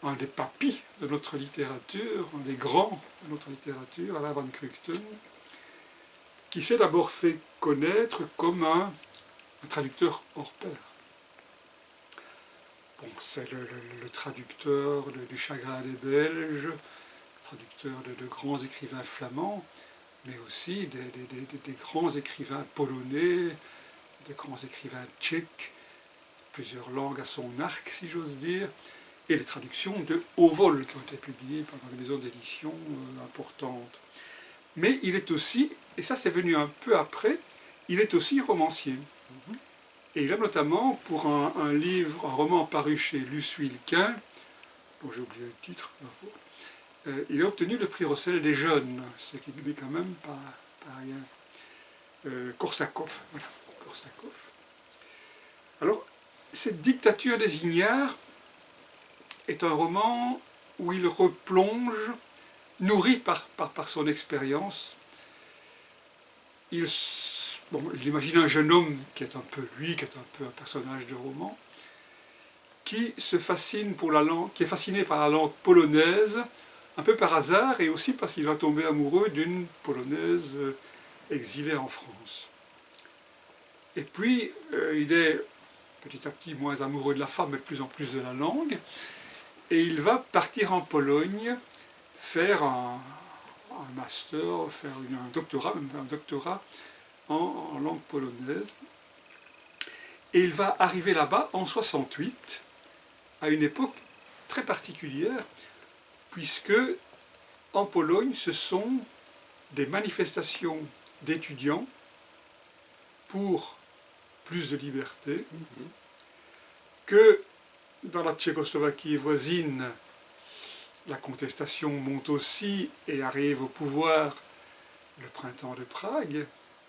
un des papis de notre littérature, un des grands de notre littérature, Alain van Kruchten, qui s'est d'abord fait connaître comme un traducteur hors pair. Bon, c'est le traducteur du Chagrin des Belges, traducteur de grands écrivains flamands, mais aussi des grands écrivains polonais, des grands écrivains tchèques, plusieurs langues à son arc, si j'ose dire, et les traductions de haut vol qui ont été publiées par des maisons d'édition importantes. Mais il est aussi, et ça c'est venu un peu après, il est aussi romancier. Et il a notamment, pour un roman paru chez Luce Wilquin, dont j'ai oublié le titre, il a obtenu le prix Rossehl des jeunes, ce qui n'est quand même pas rien. Korsakov, voilà, Korsakov. Alors, cette dictature des ignares est un roman où il replonge, nourri par son expérience. Il imagine un jeune homme qui est un peu lui, qui est un peu un personnage de roman, qui se fascine pour la langue, qui est fasciné par la langue polonaise, un peu par hasard, et aussi parce qu'il va tomber amoureux d'une Polonaise exilée en France. Et puis, il est petit à petit moins amoureux de la femme, mais de plus en plus de la langue, et il va partir en Pologne, faire un master, faire un doctorat, même un doctorat en langue polonaise. Et il va arriver là-bas en 68, à une époque très particulière, puisque en Pologne, ce sont des manifestations d'étudiants pour plus de liberté, que dans la Tchécoslovaquie voisine, la contestation monte aussi et arrive au pouvoir le printemps de Prague,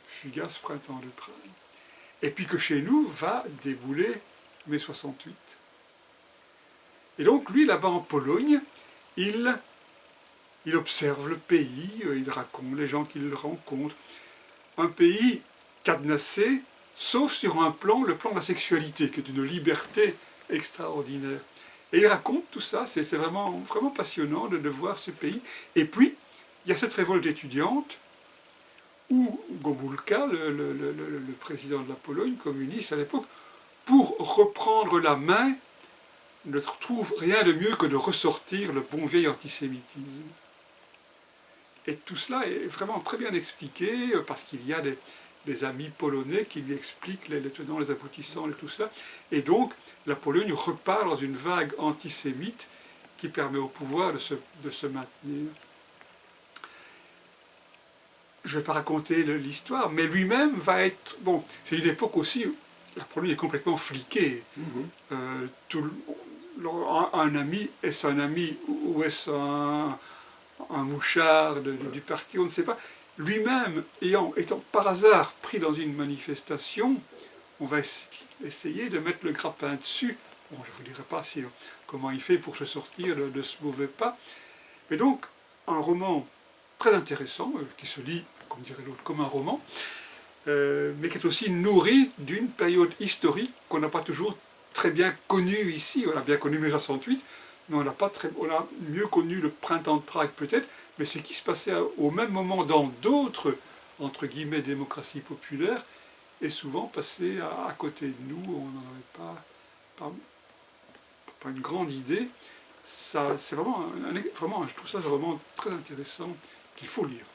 fugace printemps de Prague, et puis que chez nous va débouler mai 68. Et donc lui, là-bas en Pologne, il observe le pays, il raconte les gens qu'il rencontre. Un pays cadenassé, sauf sur un plan, le plan de la sexualité, qui est une liberté extraordinaire. Et il raconte tout ça, c'est vraiment, vraiment passionnant de voir ce pays. Et puis, il y a cette révolte étudiante, où Gomulka, le président de la Pologne, communiste à l'époque, pour reprendre la main, ne trouve rien de mieux que de ressortir le bon vieil antisémitisme. Et tout cela est vraiment très bien expliqué, parce qu'il y a des amis polonais qui lui expliquent les tenants, les aboutissants et tout cela. Et donc, la Pologne repart dans une vague antisémite qui permet au pouvoir de se maintenir. Je ne vais pas raconter l'histoire, mais lui-même va être... Bon, c'est une époque aussi où la Pologne est complètement fliquée. Un ami, est-ce un ami ou est-ce un mouchard du parti, on ne sait pas. Lui-même, étant par hasard pris dans une manifestation, on va essayer de mettre le grappin dessus. Bon, je ne vous dirai pas comment il fait pour se sortir de ce mauvais pas. Mais donc, un roman très intéressant, qui se lit, comme dirait l'autre, comme un roman, mais qui est aussi nourri d'une période historique qu'on n'a pas toujours très bien connue ici. On a bien connu mai 68, mais on a mieux connu le printemps de Prague peut-être, mais ce qui se passait au même moment dans d'autres, entre guillemets, démocraties populaires, est souvent passé à côté de nous, on n'en avait pas une grande idée. C'est vraiment, je trouve ça vraiment très intéressant, qu'il faut lire.